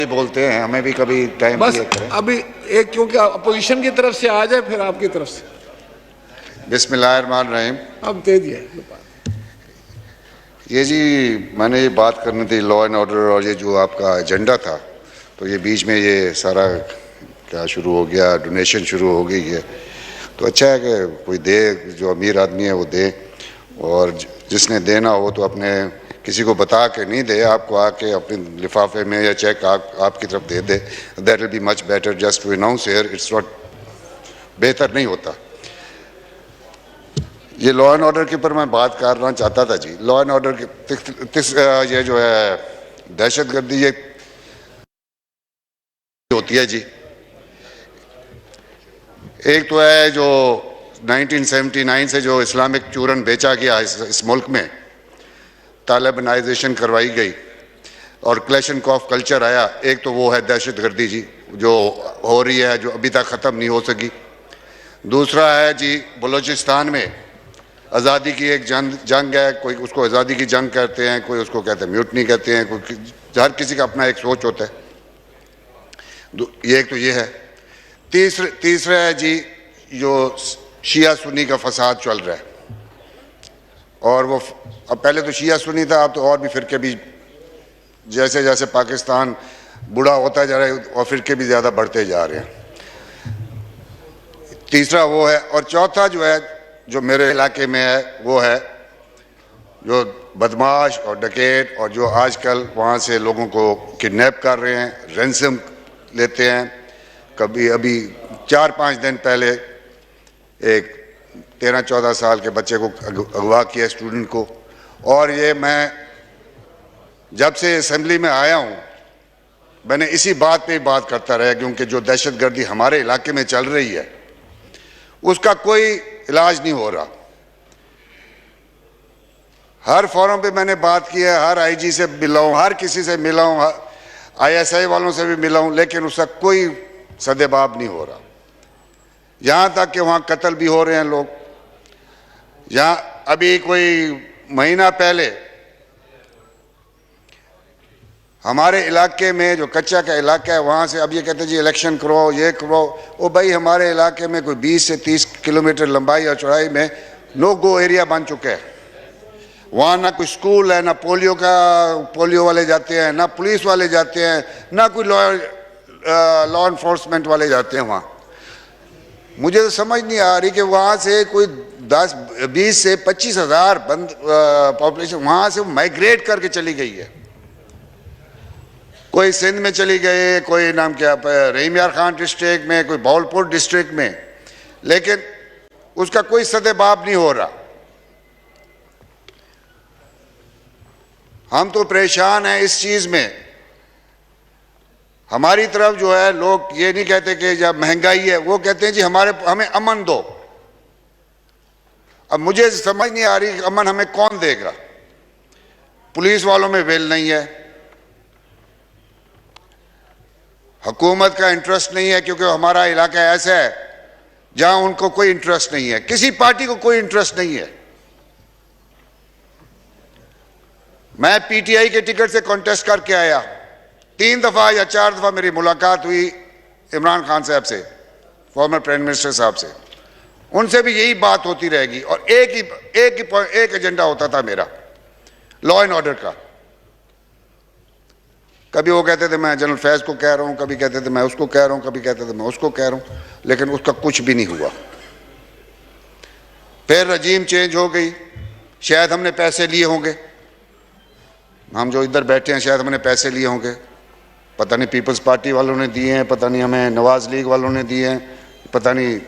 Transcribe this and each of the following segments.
बोलते हैं, हमें भी कभी टाइम बस दिया करें। अभी एक, क्योंकि अपोजिशन की तरफ से आ जाए फिर आपकी तरफ से। बिस्मिल्लाहिर्रहमानिर्रहीम। अब दे दिया। ये जी, मैंने ये बात करनी थी लॉ एंड ऑर्डर, और ये जो आपका एजेंडा था, तो ये बीच में ये सारा क्या शुरू हो गया, डोनेशन शुरू हो गई है। तो अच्छा है कि कोई दे, जो अमीर आदमी है वो दे, और जिसने देना हो तो अपने किसी को बता के नहीं दे, आपको आके अपने लिफाफे में या चेक आपकी तरफ दे दे। That will be much better. Just to announce here, it's not, बेहतर नहीं होता। ये लॉ एंड ऑर्डर के ऊपर मैं बात करना चाहता था जी। लॉ एंड ऑर्डर के ये जो है दहशतगर्दी, ये होती है जी। एक तो है जो 1979 से जो इस्लामिक चूरन बेचा गया इस मुल्क में, तालिबानाइजेशन करवाई गई और क्लैशनकॉफ कल्चर आया। एक तो वो है दहशतगर्दी जी, जो हो रही है, जो अभी तक ख़त्म नहीं हो सकी। दूसरा है जी, बलूचिस्तान में आज़ादी की एक जंग है। कोई उसको आज़ादी की जंग कहते हैं, कोई उसको कहते हैं म्यूटनी कहते हैं, कोई, हर किसी का अपना एक सोच होता है। ये एक तो ये है। तीसरा है जी, जो शिया सुन्नी का फसाद चल रहा है, और वो अब पहले तो शिया सुन्नी था, अब तो और भी फिरके भी, जैसे जैसे पाकिस्तान बूढ़ा होता जा रहा है और फिरके भी ज़्यादा बढ़ते जा रहे हैं। तीसरा वो है। और चौथा जो है, जो मेरे इलाके में है, वो है जो बदमाश और डकैत, और जो आजकल वहाँ से लोगों को किडनैप कर रहे हैं, रैंसम लेते हैं। कभी अभी 4-5 दिन पहले एक 13-14 साल के बच्चे को अगवा किया, स्टूडेंट को। और ये मैं जब से असेंबली में आया हूँ, मैंने इसी बात पे बात करता रहा, क्योंकि जो दहशतगर्दी हमारे इलाके में चल रही है उसका कोई इलाज नहीं हो रहा। हर फोरम पे मैंने बात की है, हर आईजी से मिला हूँ, हर किसी से मिला हूँ, ISI वालों से भी मिला हूँ, लेकिन उसका कोई सदेबाब नहीं हो रहा। यहाँ तक कि वहाँ कत्ल भी हो रहे हैं लोग। यहाँ अभी कोई महीना पहले हमारे इलाके में, जो कच्चा का इलाका है, वहाँ से अब ये कहते हैं जी इलेक्शन करवाओ, ये करवाओ। ओ भाई, हमारे इलाके में कोई 20 से 30 किलोमीटर लंबाई और चौड़ाई में नो गो एरिया बन चुका है। वहाँ ना कोई स्कूल है, ना पोलियो वाले जाते हैं, ना पुलिस वाले जाते हैं, ना कोई लॉ एनफोर्समेंट वाले जाते हैं वहाँ। मुझे तो समझ नहीं आ रही कि वहाँ से कोई 20 से 25 हज़ार पॉपुलेशन वहाँ से माइग्रेट करके चली गई है। कोई सिंध में चली गई, कोई नाम क्या रहीम यार खान डिस्ट्रिक्ट में, कोई भावलपुर डिस्ट्रिक्ट में, लेकिन उसका कोई सदेबाब नहीं हो रहा। हम तो परेशान हैं इस चीज़ में। हमारी तरफ जो है, लोग ये नहीं कहते कि जब महंगाई है, वो कहते हैं जी हमें अमन दो। अब मुझे समझ नहीं आ रही कि अमन हमें कौन देगा। पुलिस वालों में वेल नहीं है, हुकूमत का इंटरेस्ट नहीं है, क्योंकि हमारा इलाका ऐसा है जहां उनको कोई इंटरेस्ट नहीं है, किसी पार्टी को कोई इंटरेस्ट नहीं है। मैं PTI के टिकट से कॉन्टेस्ट करके आया, 3 दफा या 4 दफा मेरी मुलाकात हुई इमरान खान साहब से, फॉर्मर प्राइम मिनिस्टर साहब से। उनसे भी यही बात होती रहेगी, और एक एजेंडा होता था मेरा, लॉ एंड ऑर्डर का। कभी वो कहते थे मैं जनरल फैज को कह रहा हूँ, कभी कहते थे मैं उसको कह रहा हूँ, कभी कहते थे मैं उसको कह रहा हूँ, लेकिन उसका कुछ भी नहीं हुआ। फिर रजीम चेंज हो गई, शायद हमने पैसे लिए होंगे, हम जो इधर बैठे हैं शायद हमने पैसे लिए होंगे, पता नहीं पीपल्स पार्टी वालों ने दिए हैं, पता नहीं हमें नवाज लीग वालों ने दिए हैं, पता नहीं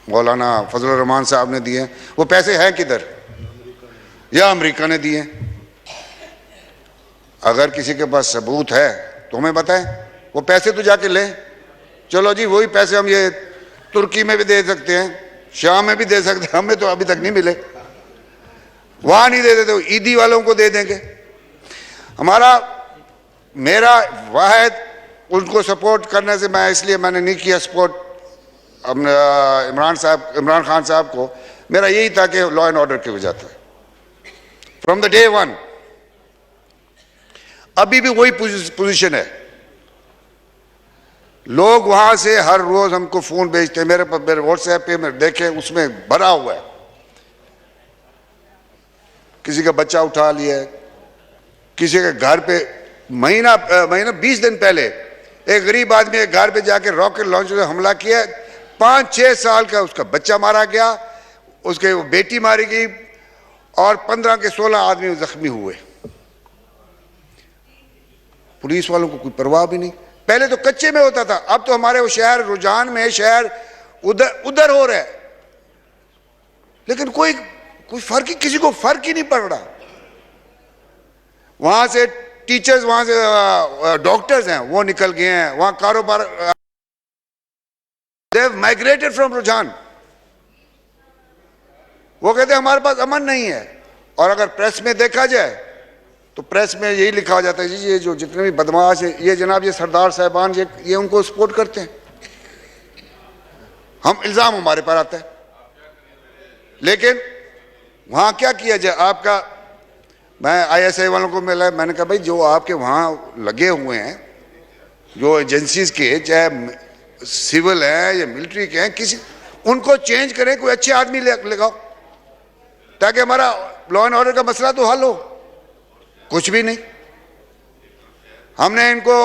मौलाना फजलुर रहमान साहब ने दिए हैं। वो पैसे हैं किधर? या अमेरिका ने दिए हैं। अगर किसी के पास सबूत है तो हमें बताएं, वो पैसे तो जाके लें। चलो जी, वही पैसे हम ये तुर्की में भी दे सकते हैं, शाम में भी दे सकते हैं, हमें तो अभी तक नहीं मिले। वहां नहीं दे देते, ईदी वालों को दे देंगे। मेरा वाहिद उनको सपोर्ट करने से, मैं इसलिए मैंने नहीं किया सपोर्ट इमरान खान साहब को, मेरा यही था कि लॉ एंड ऑर्डर की वजह से फ्रॉम द डे वन। अभी भी वही पोजीशन है। लोग वहां से हर रोज हमको फोन भेजते हैं, मेरे व्हाट्सएप पे मैं देखे उसमें भरा हुआ है, किसी का बच्चा उठा लिया है, किसी के घर पे महीना 20 दिन पहले एक गरीब आदमी एक घर पे जाके रॉकेट लॉन्चर से हमला किया, 5-6 साल का उसका बच्चा मारा गया, उसके बेटी मारी गई और 15 के 16 आदमी जख्मी हुए। पुलिस वालों को कोई परवाह भी नहीं। पहले तो कच्चे में होता था, अब तो हमारे वो शहर रुझान में शहर उधर हो रहा है, लेकिन कोई फर्क ही, किसी को फर्क ही नहीं पड़ रहा। वहां से टीचर्स, वहां से डॉक्टर्स हैं वो निकल गए हैं, वहां कारोबार, दे हैव माइग्रेटेड फ्रॉम रुझान। वो कहते हैं हमारे पास अमन नहीं है। और अगर प्रेस में देखा जाए तो प्रेस में यही लिखा हो जाता है जी ये जो जितने भी बदमाश है ये जनाब ये सरदार साहबान ये उनको सपोर्ट करते हैं। हम इल्जाम हमारे पर आता है, लेकिन वहां क्या किया जाए। आपका मैं ISI वालों को मिला, मैंने कहा भाई जो आपके वहां लगे हुए हैं जो एजेंसीज के, चाहे सिविल हैं या मिलिट्री के हैं, किसी उनको चेंज करें, कोई अच्छे आदमी लगाओ ताकि हमारा लॉ एंड ऑर्डर का मसला तो हल हो। कुछ भी नहीं। हमने इनको,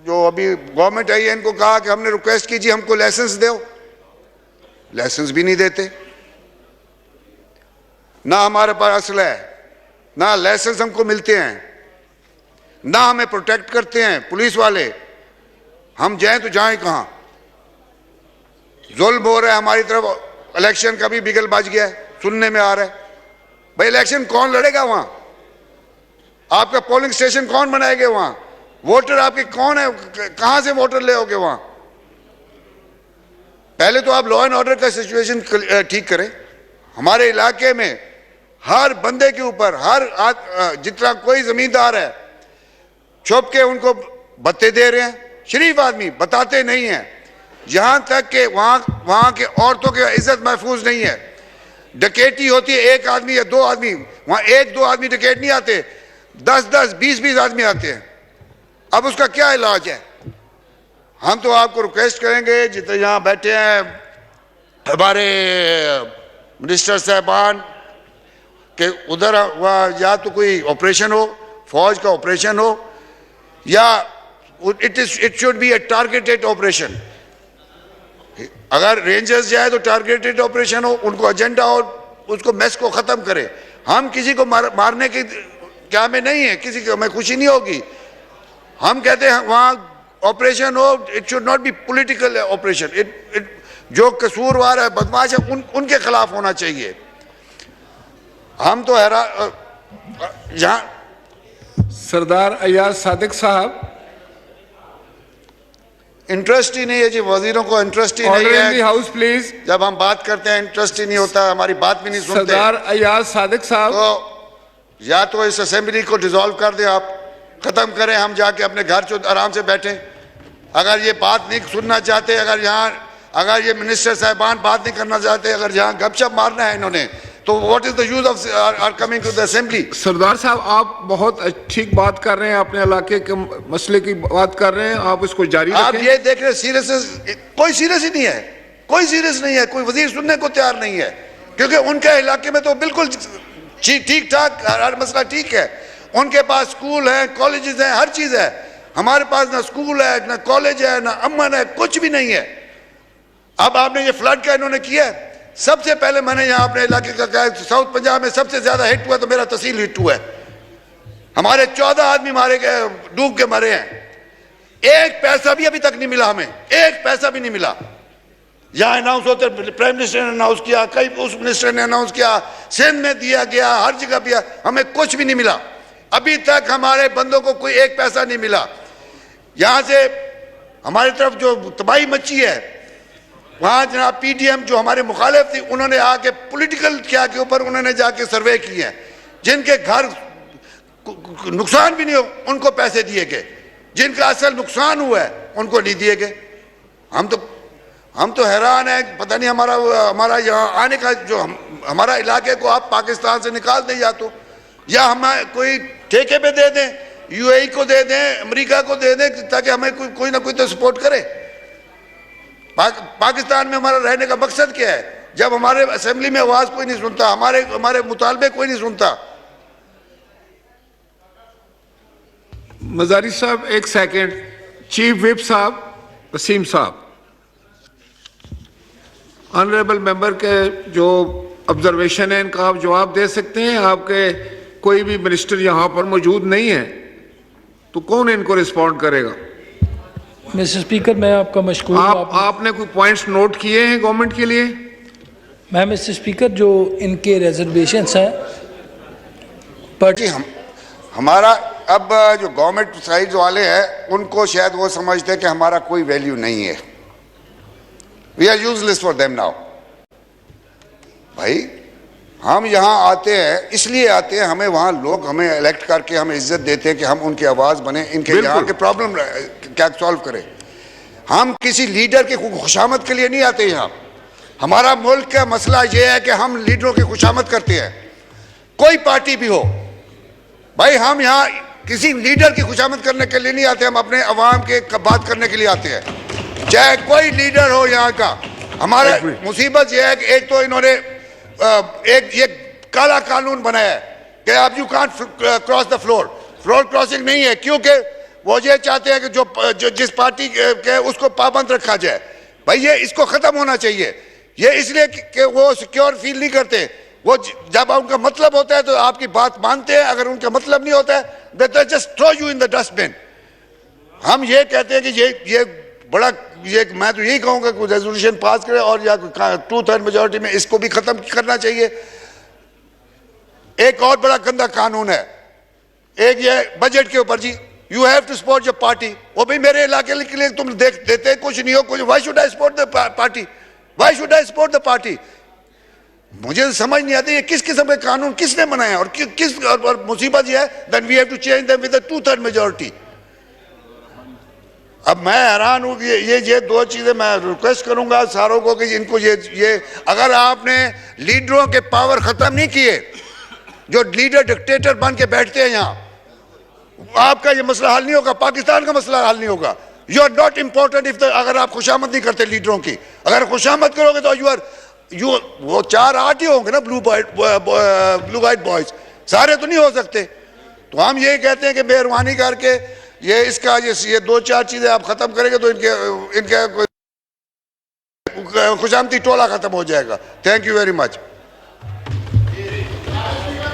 जो अभी गवर्नमेंट आई है, इनको कहा कि हमने रिक्वेस्ट की जी हमको लाइसेंस दो, लाइसेंस भी नहीं देते। ना हमारे पास असला है, ना लाइसेंस हमको मिलते हैं, ना हमें प्रोटेक्ट करते हैं पुलिस वाले। हम जाएं तो जाएं कहां? जुल्म हो रहा है हमारी तरफ। इलेक्शन का भी बिगल बज गया है, सुनने में आ रहा है। भाई इलेक्शन कौन लड़ेगा वहां? आपका पोलिंग स्टेशन कौन बनाएगा वहां? वोटर आपके कौन है? कहां से वोटर ले आओगे वहां? पहले तो आप लॉ एंड ऑर्डर का सिचुएशन ठीक करें। हमारे इलाके में हर बंदे के ऊपर, हर जितना कोई जमींदार है, छुप के उनको भत्ते दे रहे हैं। शरीफ आदमी बताते नहीं है। यहां तक कि वहां के औरतों की इज्जत महफूज नहीं है। डकैती होती है, एक आदमी या 2 आदमी, वहां 1-2 आदमी डकैत नहीं आते, 10-10, 20-20 आदमी आते हैं। अब उसका क्या इलाज है? हम तो आपको रिक्वेस्ट करेंगे जितने यहां बैठे हैं हमारे मिनिस्टर साहबान कि उधर या तो कोई ऑपरेशन हो, फौज का ऑपरेशन हो, या it should be a targeted operation. अगर रेंजर्स जाए तो टारगेटेड ऑपरेशन हो, उनको एजेंडा हो, उसको मैस को खत्म करे। हम किसी को मारने की क्या में नहीं है, किसी को हमें खुशी नहीं होगी। हम कहते हैं वहां ऑपरेशन हो, it should not be political operation. जो कसूरवार है, बदमाश है, उनके खिलाफ होना चाहिए। हम तो यहाँ सरदार अयाज सादिक साहब, इंटरेस्ट ही नहीं है जी, वजीरों को इंटरेस्ट ही नहीं ऑर्डर इन दी है। House please. जब हम बात करते हैं इंटरेस्ट ही नहीं होता, हमारी बात भी नहीं सुनते। सरदार अयाज सादिक साहब, तो या तो इस असेंबली को डिसॉल्व कर दें, आप खत्म करें, हम जाके अपने घर चो आराम से बैठें। अगर ये बात नहीं सुनना चाहते, अगर ये मिनिस्टर साहबान बात नहीं करना चाहते, अगर यहाँ गपशप मारना है इन्होंने, तो what is the use of are coming to the assembly? सरदार साहब आप बहुत ठीक बात कर रहे हैं, अपने इलाके के मसले की बात कर रहे हैं, आप इसको जारी आप रखें। ये देख रहे सीरियस, कोई सीरियस ही नहीं है, कोई सीरियस नहीं है, कोई वजीर सुनने को तैयार नहीं है, क्योंकि उनके इलाके में तो बिल्कुल ठीक ठाक हर मसला ठीक है। उनके पास स्कूल है, कॉलेजेस हैं, हर चीज है। हमारे पास ना स्कूल है, ना कॉलेज है, ना अमन है, कुछ भी नहीं है। अब आपने ये फ्लड का इन्होंने किया है। सबसे पहले मैंने यहाँ अपने इलाके का कहा, साउथ पंजाब में सबसे ज्यादा हिट हुआ तो मेरा तहसील हिट हुआ है। हमारे 14 आदमी मारे गए, डूब के मरे हैं। एक पैसा भी अभी तक नहीं मिला हमें, एक पैसा भी नहीं मिला। यहाँ अनाउंस होते, प्राइम मिनिस्टर ने अनाउंस किया, कई उस मिनिस्टर ने अनाउंस किया, सिंध में दिया गया, हर जगह दिया, हमें कुछ भी नहीं मिला। अभी तक हमारे बंदों को कोई एक पैसा नहीं मिला। यहाँ से हमारी तरफ जो तबाही मची है, वहां जनाब PDM जो हमारे मुखालिफ थी, उन्होंने आके पॉलिटिकल क्या के ऊपर उन्होंने जाके सर्वे किए हैं। जिनके घर नुकसान भी नहीं हो उनको पैसे दिए गए, जिनका असल नुकसान हुआ है उनको नहीं दिए गए। हम तो हैरान है, पता नहीं हमारा यहाँ आने का जो हमारा इलाके को आप पाकिस्तान से निकाल दें, या हमें कोई ठेके पे दे दें, यूएई को दे दें, अमेरिका को दे दें, ताकि हमें कोई ना कोई तो सपोर्ट करे। पाकिस्तान में हमारा रहने का मकसद क्या है? जब हमारे असेंबली में आवाज कोई नहीं सुनता, हमारे मुतालबे कोई नहीं सुनता। मजारी साहब एक सेकंड। चीफ विप साहब, वसीम साहब, ऑनरेबल मेंबर के जो ऑब्जर्वेशन है इनका आप जवाब दे सकते हैं। आपके कोई भी मिनिस्टर यहाँ पर मौजूद नहीं है तो कौन इनको रिस्पॉन्ड करेगा? मिस्टर स्पीकर, मैं आपका मशकूर हूँ। आपने कोई पॉइंट्स नोट किए हैं गवर्नमेंट के लिए? मैं मिस्टर स्पीकर, जो इनके रिजर्वेशंस हैं पर जी हमारा अब जो गवर्नमेंट साइड वाले हैं उनको शायद वो समझते हैं कि हमारा कोई वैल्यू नहीं है। We are useless for them now. भाई हम यहाँ आते हैं, इसलिए आते हैं, हमें वहाँ लोग हमें इलेक्ट करके हमें इज्जत देते हैं कि हम उनकी आवाज़ बने, इनके यहाँ के प्रॉब्लम क्या सॉल्व करें। हम किसी लीडर के खुशामद के लिए नहीं आते यहाँ। हमारा मुल्क का मसला ये है कि हम लीडरों की खुशामद करते हैं, कोई पार्टी भी हो। भाई हम यहाँ किसी लीडर की खुशामद करने के लिए नहीं आते, हम अपने अवाम के बात करने के लिए आते हैं, चाहे कोई लीडर हो यहाँ का। हमारा मुसीबत यह है कि एक तो इन्होंने एक ये काला कानून बनाया है कि आप you can't cross the floor. Floor crossing नहीं है, क्योंकि वो ये चाहते हैं कि जो जिस पार्टी के उसको पाबंद रखा जाए। भाई ये इसको खत्म होना चाहिए। ये इसलिए कि वो सिक्योर फील नहीं करते। वो जब उनका मतलब होता है तो आपकी बात मानते हैं, अगर उनका मतलब नहीं होता है they just throw you in the dustbin. हम ये कहते हैं कि ये बड़ा, ये मैं तो यही कहूँगा कि रेजोल्यूशन पास करें और या 2/3 मेजोरिटी में इसको भी खत्म करना चाहिए। एक और बड़ा गंदा कानून है, एक ये बजट के ऊपर जी, you have to support your party. वो भी मेरे इलाके के लिए तुम देते कुछ नहीं हो कुछ। Why should I support the party? Why should I support the party? मुझे समझ नहीं आती ये किस किस्म के कानून किसने बनाए और किस और मुसीबत ये है, then we have to change them with 2/3 majority. अब मैं हैरान हूं कि ये दो चीजें मैं रिक्वेस्ट करूंगा सारों को कि इनको ये अगर आपने लीडरों के पावर खत्म नहीं किए, जो लीडर डिक्टेटर बन के बैठते हैं यहाँ, आपका ये मसला हल नहीं होगा, पाकिस्तान का मसला हल नहीं होगा। You are not important if अगर आप खुशामद नहीं करते लीडरों की। अगर खुशामद करोगे तो वो 4-8 ही होंगे ना ब्लू वाइट बॉयज, सारे तो नहीं हो सकते। तो हम यही कहते हैं कि मेहरबानी करके ये 2-4 चीजें आप खत्म करेंगे तो इनके खुशामदी टोला खत्म हो जाएगा। Thank you very much.